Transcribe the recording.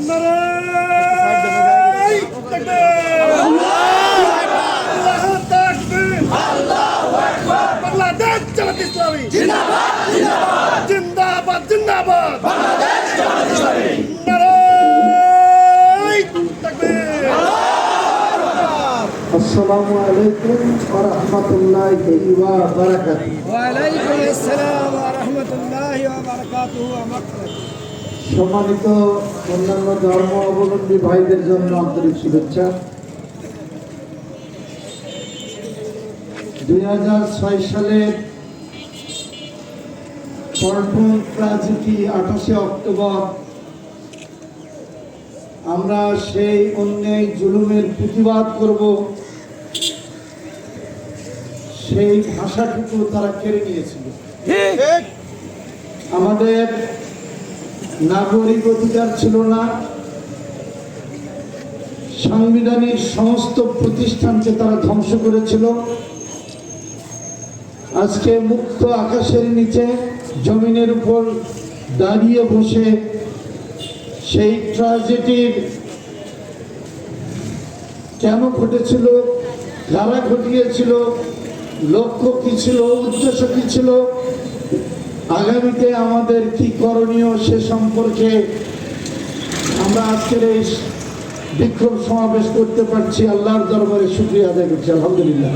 নারায়ে তাকবীর, আল্লাহু তাকবীর, আল্লাহু আকবার। বাংলাদেশ জামাত ইসলামী জিন্দাবাদ, জিন্দাবাদ, জিন্দাবাদ, জিন্দাবাদ। বাংলাদেশ জামাত ইসলামী নারায়ে তাকবীর। আসসালামু আলাইকুম ওয়া রাহমাতুল্লাহি ওয়া বারাকাতুহু। ওয়ালাইকুম আসসালাম ওয়া রাহমাতুল্লাহি ওয়া বারাকাতুহু। সম্মানিত অন্যান্য ধর্ম অবলম্বী ভাইদের জন্য আন্তরিক শুভেচ্ছা। 2006 সালের পল্টন ট্র্যাজেডি 28শে অক্টোবর আমরা সেই অন্যায় জুলুমের প্রতিবাদ করব, সেই ভাষাটুকু তারা কেড়ে নিয়েছিল। আমাদের নাগরিক অধিকার ছিল না, সাংবিধানিক সমস্ত প্রতিষ্ঠানকে তারা ধ্বংস করেছিল। আজকে মুক্ত আকাশের নিচে জমিনের উপর দাঁড়িয়ে বসে সেই ট্র্যাজেডির কেন ঘটেছিল, যারা ঘটিয়েছিল, লক্ষ্য কি ছিল, উদ্দেশ্য কি ছিল, আগামীতে আমাদের কি করণীয় সে সম্পর্কে আমরা আজকের এই বিক্ষোভ সমাবেশ করতে পারছি। আল্লাহর দরবারে শুকরিয়া আদায় করছি, আলহামদুলিল্লাহ।